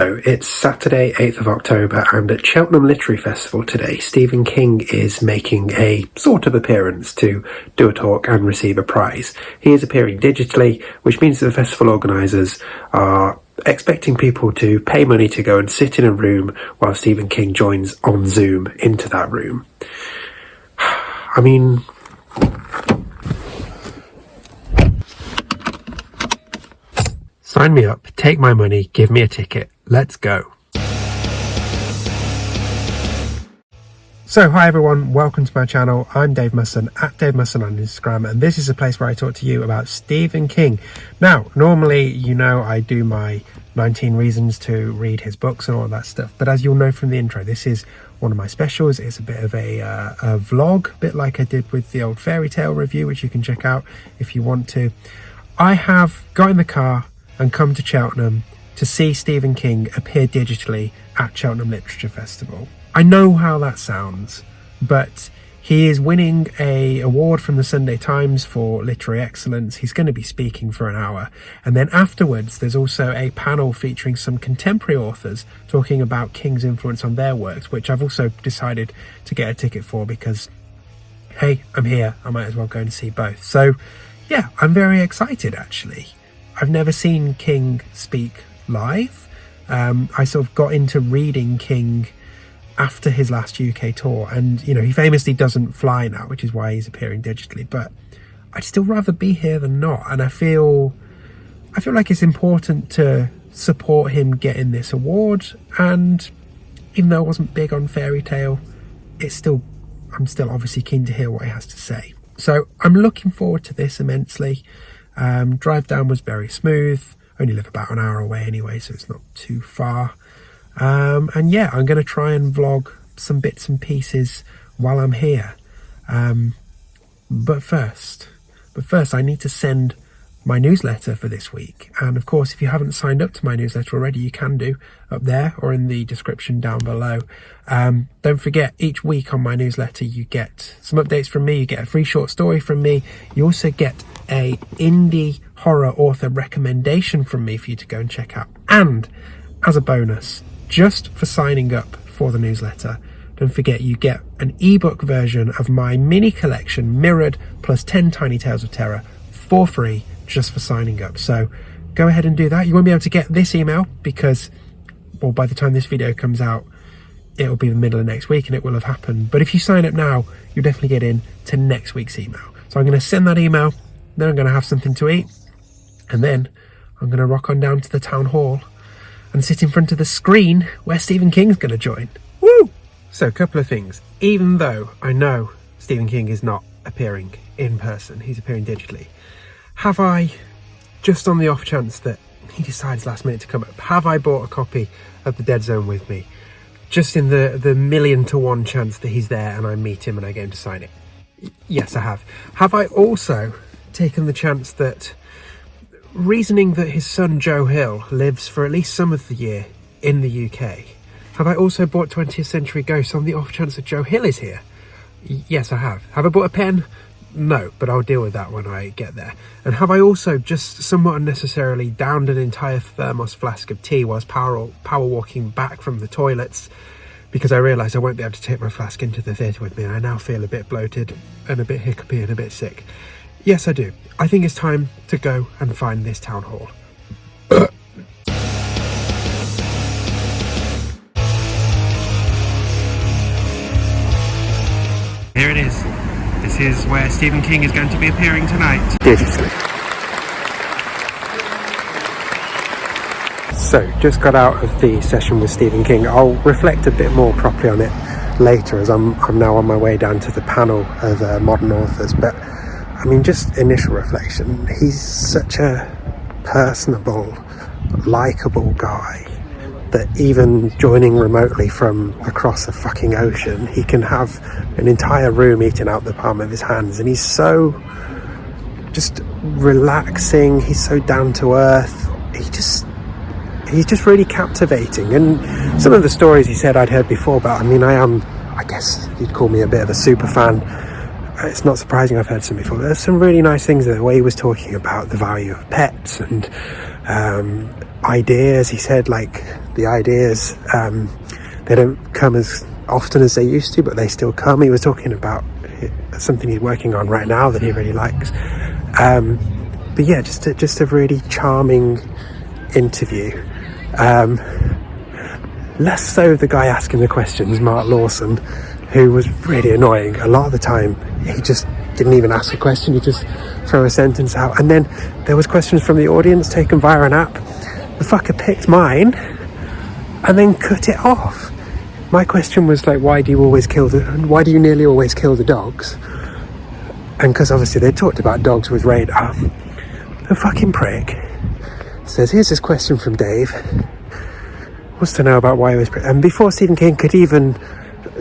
So it's Saturday, 8th of October, and at Cheltenham Literature Festival today, Stephen King is making a sort of appearance to do a talk and receive a prize. He is appearing digitally, which means that the festival organisers are expecting people to pay money to go and sit in a room while Stephen King joins on Zoom into that room. I mean, sign me up, take my money, give me a ticket. Let's go. So hi everyone, welcome to my channel. I'm Dave Musson, at Dave Musson on Instagram, and this is a place where I talk to you about Stephen King. Now, normally, you know, I do my 19 reasons to read his books and all that stuff, but as you'll know from the intro, this is one of my specials. It's a bit of a vlog, a bit like I did with the old fairy tale review, which you can check out if you want to. I have got in the car and come to Cheltenham to see Stephen King appear digitally at Cheltenham Literature Festival. I know how that sounds, but he is winning an award from the Sunday Times for literary excellence. He's going to be speaking for an hour, and then afterwards there's also a panel featuring some contemporary authors talking about King's influence on their works, which I've also decided to get a ticket for because, hey, I'm here, I might as well go and see both. So yeah, I'm very excited actually. I've never seen King speak live. I sort of got into reading King after his last UK tour, and you know, he famously doesn't fly now, which is why he's appearing digitally, but I'd still rather be here than not, and I feel like it's important to support him getting this award. And even though I wasn't big on fairy tale, I'm still obviously keen to hear what he has to say. So I'm looking forward to this immensely. Drive down was very smooth. Only live about an hour away anyway, so it's not too far. And yeah, I'm going to try and vlog some bits and pieces while I'm here. But first, I need to send my newsletter for this week. And of course, if you haven't signed up to my newsletter already, you can do up there or in the description down below. Don't forget, each week on my newsletter, you get some updates from me. You get a free short story from me. You also get a indie horror author recommendation from me for you to go and check out. And as a bonus, just for signing up for the newsletter, don't forget you get an ebook version of my mini collection, Mirrored, plus 10 Tiny Tales of Terror for free, just for signing up. So go ahead and do that. You won't be able to get this email because, well, by the time this video comes out, it'll be the middle of next week and it will have happened. But if you sign up now, you'll definitely get in to next week's email. So I'm going to send that email, then I'm going to have something to eat, and then I'm going to rock on down to the town hall and sit in front of the screen where Stephen King's going to join. Woo! So a couple of things. Even though I know Stephen King is not appearing in person, he's appearing digitally, have I, just on the off chance that he decides last minute to come up, have I bought a copy of The Dead Zone with me? Just in the 1,000,000 to 1 chance that he's there and I meet him and I get him to sign it. Yes, I have. Have I also taken the chance that, reasoning that his son Joe Hill lives for at least some of the year in the UK, have I also bought 20th Century Ghosts on the off chance that Joe Hill is here? Yes, I have. Have I bought a pen? No, but I'll deal with that when I get there. And have I also just somewhat unnecessarily downed an entire thermos flask of tea whilst power walking back from the toilets because I realised I won't be able to take my flask into the theatre with me, and I now feel a bit bloated and a bit hiccupy and a bit sick. Yes, I do. I think it's time to go and find this town hall. Here it is. This is where Stephen King is going to be appearing tonight. Digitally. So, just got out of the session with Stephen King. I'll reflect a bit more properly on it later, as I'm now on my way down to the panel of modern authors. But I mean, just initial reflection, he's such a personable, likeable guy that even joining remotely from across the fucking ocean, he can have an entire room eaten out the palm of his hands, and he's so just relaxing, he's so down to earth, he's just really captivating. And some of the stories he said I'd heard before, but I mean, I guess you'd call me a bit of a super fan. It's not surprising I've heard some before. There's some really nice things, the way he was talking about the value of pets and ideas. He said like the ideas, they don't come as often as they used to, but they still come. He was talking about something he's working on right now that he really likes. But yeah, just a really charming interview. Less so the guy asking the questions, Mark Lawson, who was really annoying. A lot of the time he just didn't even ask a question, he'd just throw a sentence out. And then there was questions from the audience taken via an app. The fucker picked mine and then cut it off. My question was like, why do you nearly always kill the dogs? And because obviously they talked about dogs with radar. The fucking prick says, here's this question from Dave, wants to know about why he was and before Stephen King could even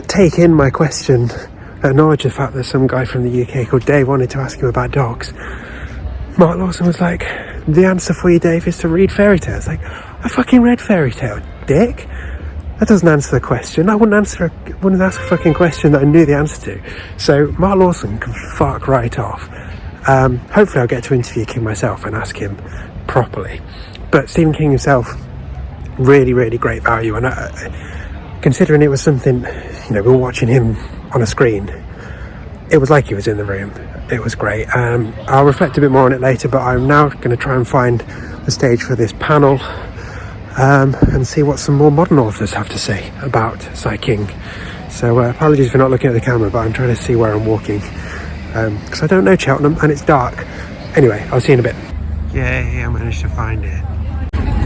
take in my question, acknowledge the fact that some guy from the UK called Dave wanted to ask him about dogs, Mark Lawson was like, the answer for you, Dave, is to read fairy tales. Like, I fucking read fairy tale, dick. That doesn't answer the question. I wouldn't ask a fucking question that I knew the answer to. So Mark Lawson can fuck right off. Hopefully I'll get to interview King myself and ask him properly. But Stephen King himself, really, really great value. And considering it was something, we were watching him on a screen, it was like he was in the room. It was great. I'll reflect a bit more on it later, but I'm now going to try and find the stage for this panel and see what some more modern authors have to say about Si King. So apologies for not looking at the camera, but I'm trying to see where I'm walking because I don't know Cheltenham and it's dark. Anyway, I'll see you in a bit. Yay, I managed to find it.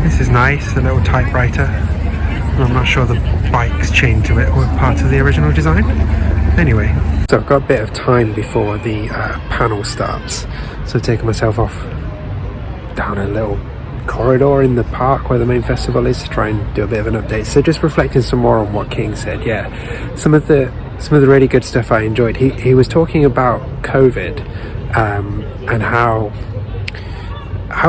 This is nice, a little typewriter. I'm not sure the bikes chained to it were part of the original design. Anyway, so I've got a bit of time before the panel starts, so I've taken myself off down a little corridor in the park where the main festival is to try and do a bit of an update. So just reflecting some more on what King said. Yeah, some of the really good stuff I enjoyed. He was talking about COVID and how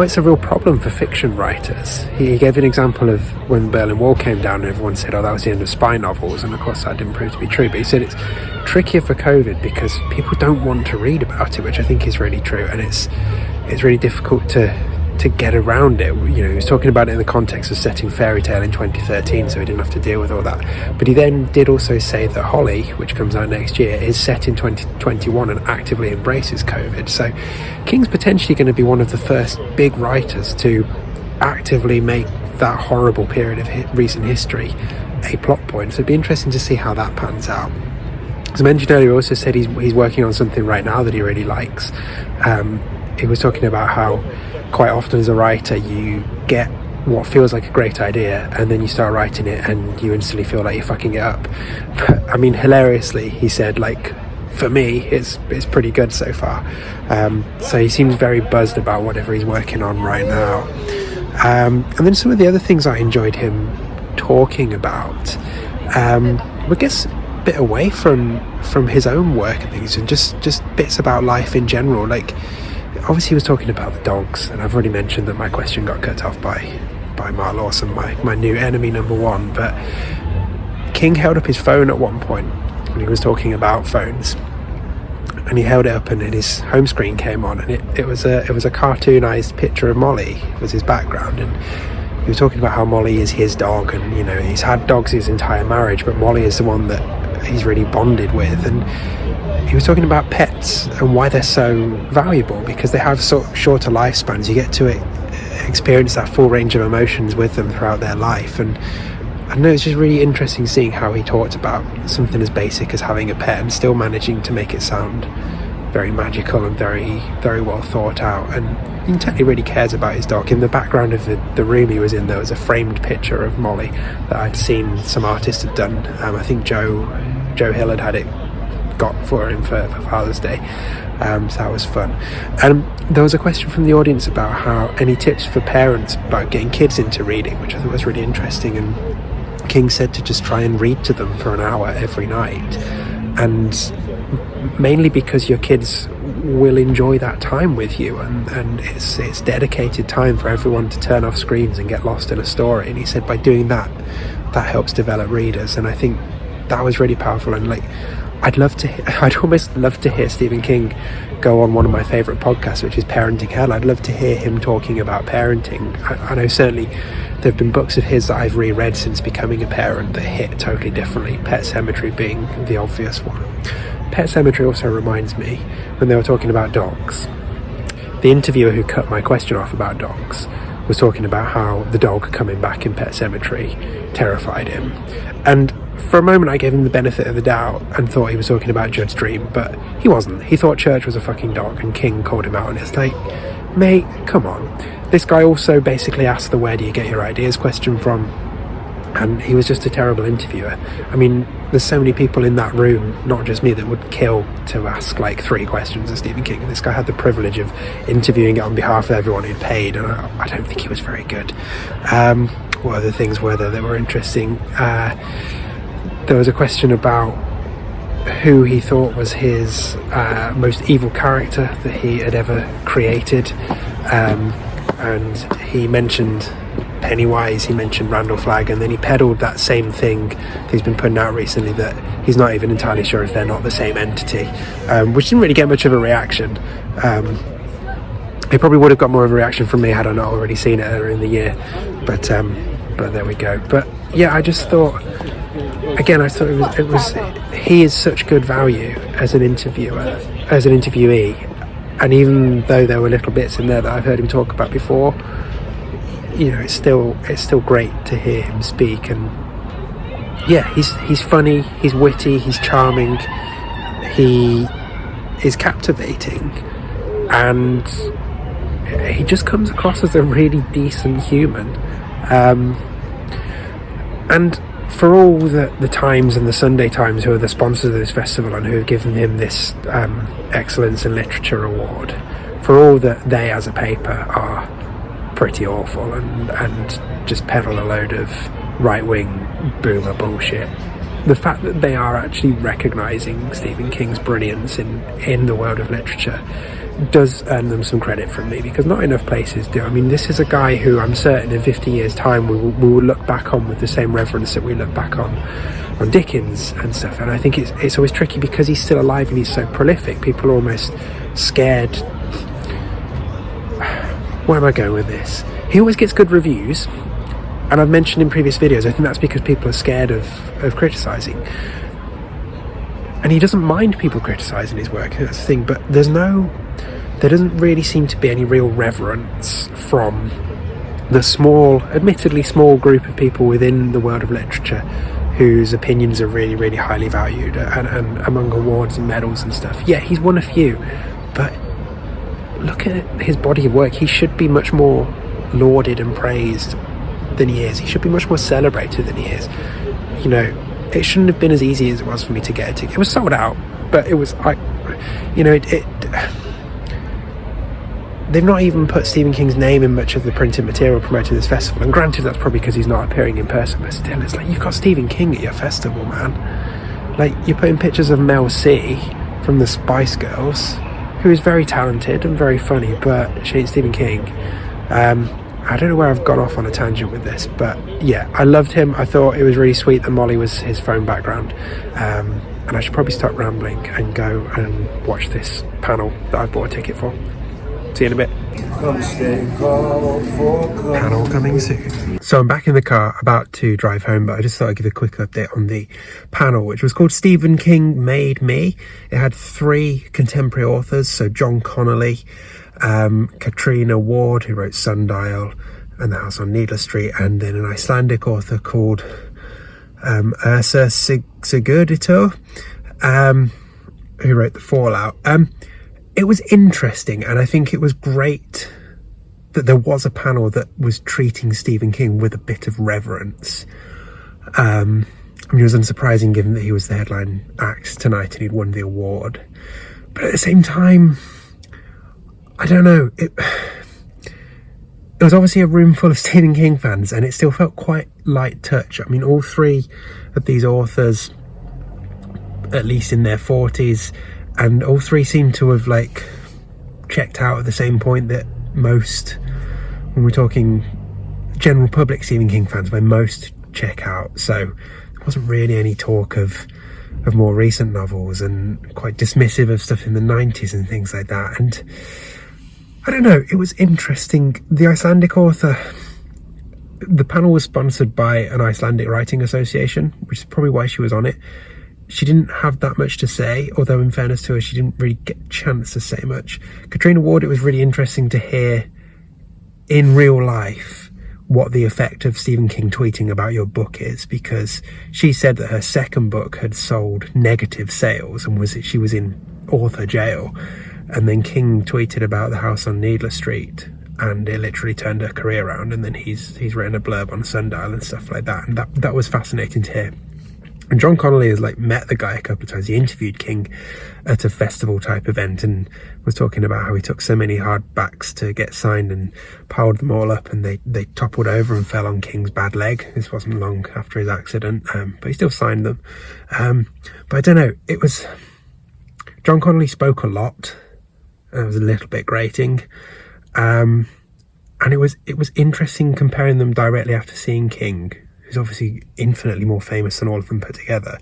it's a real problem for fiction writers. He gave an example of when the Berlin Wall came down and everyone said, oh, that was the end of spy novels, and of course that didn't prove to be true, but he said it's trickier for COVID because people don't want to read about it, which I think is really true, and it's really difficult to get around it. He was talking about it in the context of setting Fairy Tale in 2013, so he didn't have to deal with all that. But he then did also say that Holly, which comes out next year, is set in 2021 and actively embraces COVID. So King's potentially going to be one of the first big writers to actively make that horrible period of recent history a plot point. So it'd be interesting to see how that pans out. As I mentioned earlier, he also said he's working on something right now that he really likes. He was talking about how quite often as a writer you get what feels like a great idea and then you start writing it and you instantly feel like you're fucking it up. But I mean, hilariously, he said, like, for me it's pretty good so far. So he seems very buzzed about whatever he's working on right now. And then some of the other things I enjoyed him talking about, I guess a bit away from his own work and things, and just bits about life in general. Like, obviously he was talking about the dogs, and I've already mentioned that my question got cut off by Mark Lawson, my new enemy number one. But King held up his phone at one point when he was talking about phones, and he held it up and his home screen came on, and it was a cartoonized picture of Molly was his background, and he was talking about how Molly is his dog, and he's had dogs his entire marriage, but Molly is the one that he's really bonded with. And he was talking about pets and why they're so valuable, because they have shorter lifespans. You get to experience that full range of emotions with them throughout their life. And I know it's just really interesting seeing how he talked about something as basic as having a pet and still managing to make it sound very magical and very, very well thought out. And you can tell he really cares about his dog. In the background of the room he was in, there was a framed picture of Molly that I'd seen some artists had done. I think Joe Hill had it got for him for Father's Day, so that was fun. And there was a question from the audience about how any tips for parents about getting kids into reading, which I thought was really interesting. And King said to just try and read to them for an hour every night, and mainly because your kids will enjoy that time with you, and it's dedicated time for everyone to turn off screens and get lost in a story. And he said by doing that helps develop readers, and I think that was really powerful. And like, I'd almost love to hear Stephen King go on one of my favourite podcasts, which is Parenting Hell. I'd love to hear him talking about parenting. I know certainly there have been books of his that I've reread since becoming a parent that hit totally differently, Pet Sematary being the obvious one. Pet Sematary also reminds me, when they were talking about dogs, the interviewer who cut my question off about dogs was talking about how the dog coming back in Pet Sematary terrified him. And for a moment I gave him the benefit of the doubt and thought he was talking about Judd's Dream, but he wasn't. He thought Church was a fucking dog, and King called him out, and it's like, mate, come on. This guy also basically asked the "where do you get your ideas" question from, and he was just a terrible interviewer. I mean, there's so many people in that room, not just me, that would kill to ask like 3 questions of Stephen King, and this guy had the privilege of interviewing it on behalf of everyone who'd paid, and I don't think he was very good. What other things were there that were interesting? There was a question about who he thought was his most evil character that he had ever created, and he mentioned Pennywise, he mentioned Randall Flagg, and then he peddled that same thing that he's been putting out recently, that he's not even entirely sure if they're not the same entity, which didn't really get much of a reaction. It probably would have got more of a reaction from me had I not already seen it earlier in the year, but there we go. But yeah, I just thought, again, I thought it was he is such good value as an interviewer, as an interviewee, and even though there were little bits in there that I've heard him talk about before, you know, it's still great to hear him speak. And yeah, he's funny, he's witty, he's charming, he is captivating, and he just comes across as a really decent human. And for all the Times and the Sunday Times, who are the sponsors of this festival and who have given him this Excellence in Literature award, for all that they as a paper are pretty awful and just peddle a load of right-wing boomer bullshit, the fact that they are actually recognising Stephen King's brilliance in the world of literature does earn them some credit from me, because not enough places do. I mean, this is a guy who I'm certain in 50 years' time we will look back on with the same reverence that we look back on Dickens and stuff. And I think it's always tricky because he's still alive and he's so prolific. People are almost scared. Where am I going with this? He always gets good reviews, and I've mentioned in previous videos, I think that's because people are scared of criticising. And he doesn't mind people criticising his work, that's the thing, but there doesn't really seem to be any real reverence from the admittedly small group of people within the world of literature whose opinions are really, really highly valued, and among awards and medals and stuff. Yeah, he's won a few, but look at his body of work. He should be much more lauded and praised than he is. He should be much more celebrated than he is. You know, it shouldn't have been as easy as it was for me to get a ticket. It was sold out, but they've not even put Stephen King's name in much of the printed material promoting this festival, and granted that's probably because he's not appearing in person, but still, it's like, you've got Stephen King at your festival, man. Like, you're putting pictures of Mel C from the Spice Girls, who is very talented and very funny, but she ain't Stephen King. I don't know where I've gone off on a tangent with this, but yeah, I loved him. I thought it was really sweet that Molly was his phone background, and I should probably stop rambling and go and watch this panel that I've bought a ticket for. See you in a bit. Panel coming soon. So I'm back in the car about to drive home, but I just thought I'd give a quick update on the panel, which was called Stephen King Made Me. It had 3 contemporary authors, so John Connolly, Katrina Ward, who wrote Sundial and The House on Needless Street, and then an Icelandic author called Ursa Sigurðardóttir, who wrote The Fallout. It was interesting, and I think it was great that there was a panel that was treating Stephen King with a bit of reverence. I mean, it was unsurprising given that he was the headline act tonight and he'd won the award. But at the same time, I don't know, it was obviously a room full of Stephen King fans, and it still felt quite light touch. I mean, all 3 of these authors, at least in their 40s, and all 3 seem to have like checked out at the same point that most, when we're talking general public Stephen King fans, where most check out. So there wasn't really any talk of of more recent novels and quite dismissive of stuff in the 90s and things like that. And I don't know, it was interesting. The Icelandic author, the panel was sponsored by an Icelandic Writing Association, which is probably why she was on it. She didn't have that much to say, although in fairness to her, she didn't really get a chance to say much. Katrina Ward, it was really interesting to hear in real life what the effect of Stephen King tweeting about your book is, because she said that her second book had sold negative sales and she was in author jail. And then King tweeted about The House on Needless Street, and it literally turned her career around. And then he's written a blurb on Sundial and stuff like that. And that was fascinating to hear. And John Connolly has met the guy a couple of times. He interviewed King at a festival type event and was talking about how he took so many hardbacks to get signed and piled them all up, and they toppled over and fell on King's bad leg. This wasn't long after his accident, but he still signed them. But I don't know, John Connolly spoke a lot. It was a little bit grating, and it was interesting comparing them directly after seeing King, who's obviously infinitely more famous than all of them put together,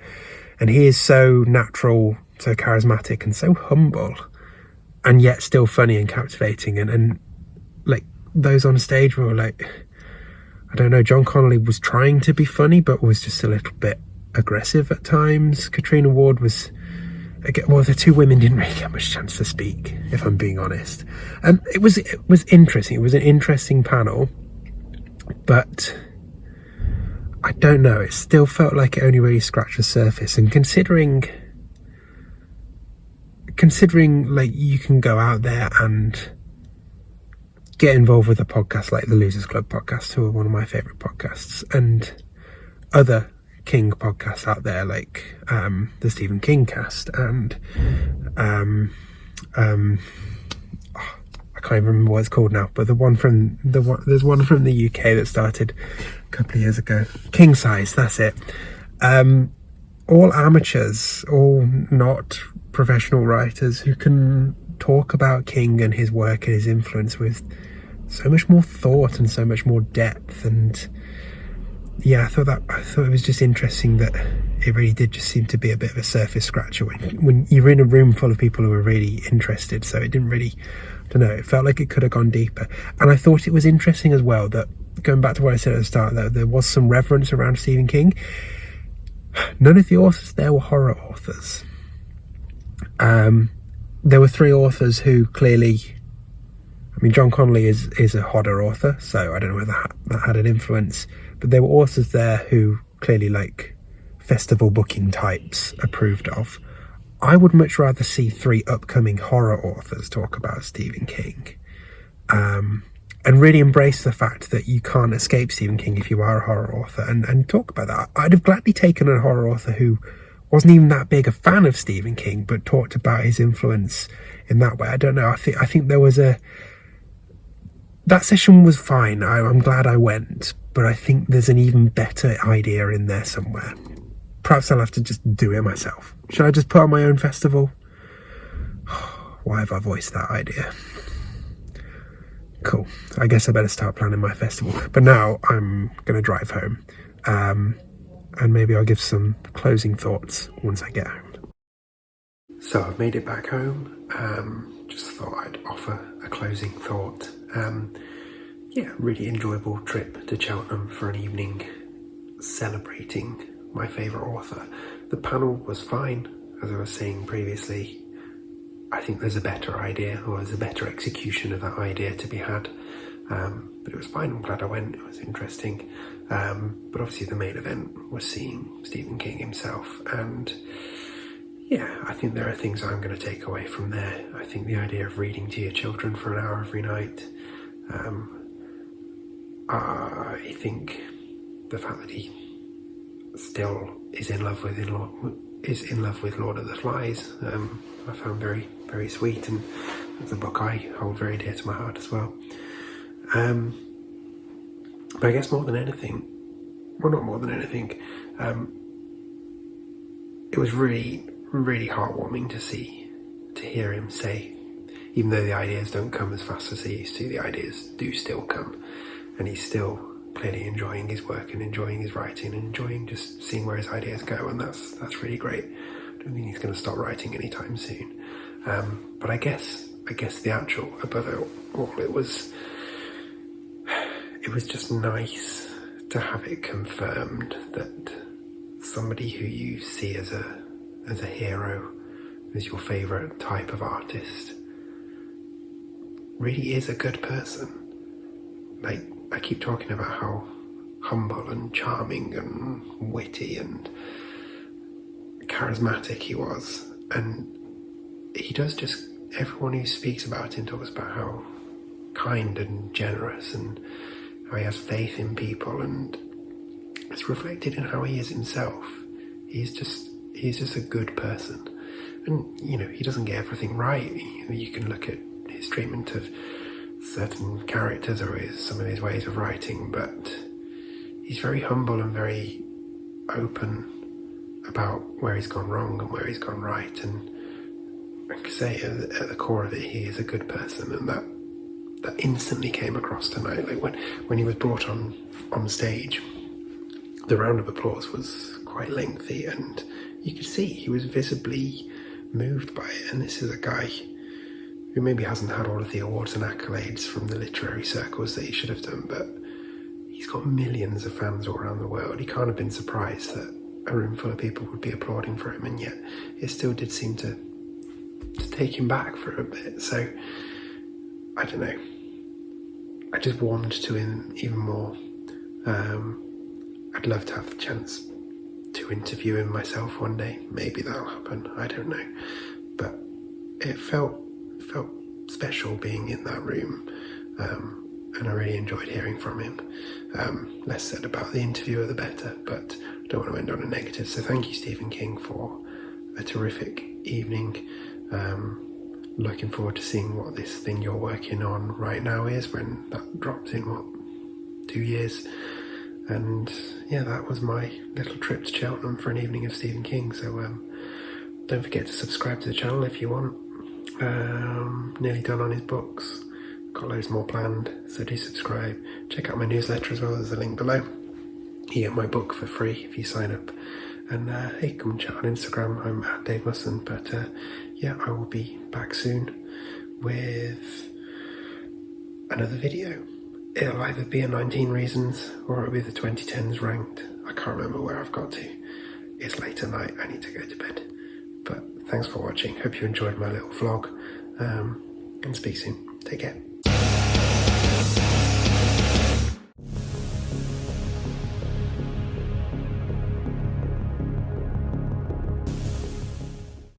and he is so natural, so charismatic, and so humble, and yet still funny and captivating. And those on stage were I don't know, John Connolly was trying to be funny but was just a little bit aggressive at times. Katrina Ward was, well, the two women didn't really get much chance to speak, if I'm being honest. It was interesting. It was an interesting panel, but I don't know, it still felt like it only really scratched the surface. And considering you can go out there and get involved with a podcast like the Losers Club podcast, who are one of my favourite podcasts, and other King podcasts out there like the Stephen King cast, and I can't even remember what it's called now, but there's one from the UK that started a couple of years ago, King Size, that's it. All amateurs, all not professional writers who can talk about King and his work and his influence with so much more thought and so much more depth. And yeah, I thought it was just interesting that it really did just seem to be a bit of a surface scratcher when you're in a room full of people who are really interested. So it didn't really, I don't know, it felt like it could have gone deeper. And I thought it was interesting as well that, going back to what I said at the start, that there was some reverence around Stephen King. None of the authors there were horror authors. There were three authors who clearly, I mean, John Connolly is a horror author, so I don't know whether that had an influence, but there were authors there who clearly, festival booking types, approved of. I would much rather see three upcoming horror authors talk about Stephen King, and really embrace the fact that you can't escape Stephen King if you are a horror author, and talk about that. I'd have gladly taken a horror author who wasn't even that big a fan of Stephen King, but talked about his influence in that way. I don't know. I think there was that session was fine. I'm glad I went, but I think there's an even better idea in there somewhere. Perhaps I'll have to just do it myself. Should I just put on my own festival? Why have I voiced that idea? Cool. I guess I better start planning my festival. But now I'm going to drive home. And maybe I'll give some closing thoughts once I get home. So I've made it back home. Just thought I'd offer a closing thought. Really enjoyable trip to Cheltenham for an evening celebrating my favourite author. The panel was fine, as I was saying previously. I think there's a better idea, or there's a better execution of that idea to be had. But it was fine. I'm glad I went. It was interesting. But obviously the main event was seeing Stephen King himself. And yeah, I think there are things I'm going to take away from there. I think the idea of reading to your children for an hour every night. I think the fact that he still is in love with Lord of the Flies, I found very, very sweet, and it's a book I hold very dear to my heart as well. But I guess more than anything, well, not more than anything, it was really, really heartwarming to hear him say, even though the ideas don't come as fast as they used to, the ideas do still come, and he's still clearly enjoying his work and enjoying his writing and enjoying just seeing where his ideas go, and that's really great. I don't think he's going to stop writing anytime soon. But I guess the actual, above it all, it was just nice to have it confirmed that somebody who you see as a hero, as your favourite type of artist, really is a good person. Like, I keep talking about how humble and charming and witty and charismatic he was, and he does just, everyone who speaks about him talks about how kind and generous and how he has faith in people, and it's reflected in how he is himself. He's just a good person, and he doesn't get everything right. You can look at his treatment of certain characters or some of his ways of writing, but he's very humble and very open about where he's gone wrong and where he's gone right. And like I say, at the core of it, he is a good person, and that instantly came across tonight. Like when he was brought on stage, the round of applause was quite lengthy, and you could see he was visibly moved by it. And this is a guy who maybe hasn't had all of the awards and accolades from the literary circles that he should have done, but he's got millions of fans all around the world. He can't have been surprised that a room full of people would be applauding for him, and yet it still did seem to take him back for a bit. So I don't know, I just warmed to him even more. I'd love to have the chance to interview him myself one day. Maybe that'll happen, I don't know, but it felt special being in that room, and I really enjoyed hearing from him. Less said about the interviewer the better, but I don't want to end on a negative. So thank you, Stephen King, for a terrific evening. Looking forward to seeing what this thing you're working on right now is when that drops in 2 years. And yeah, that was my little trip to Cheltenham for an evening of Stephen King. So don't forget to subscribe to the channel if you want. Nearly done on his books, got loads more planned, so do subscribe. Check out my newsletter as well, there's a link below. You get my book for free if you sign up. And hey, come and chat on Instagram, I'm at Dave Musson. But yeah, I will be back soon with another video. It'll either be a 19 Reasons or it'll be the 2010s ranked. I can't remember where I've got to. It's late at night, I need to go to bed. But thanks for watching, hope you enjoyed my little vlog, and speak soon. Take care.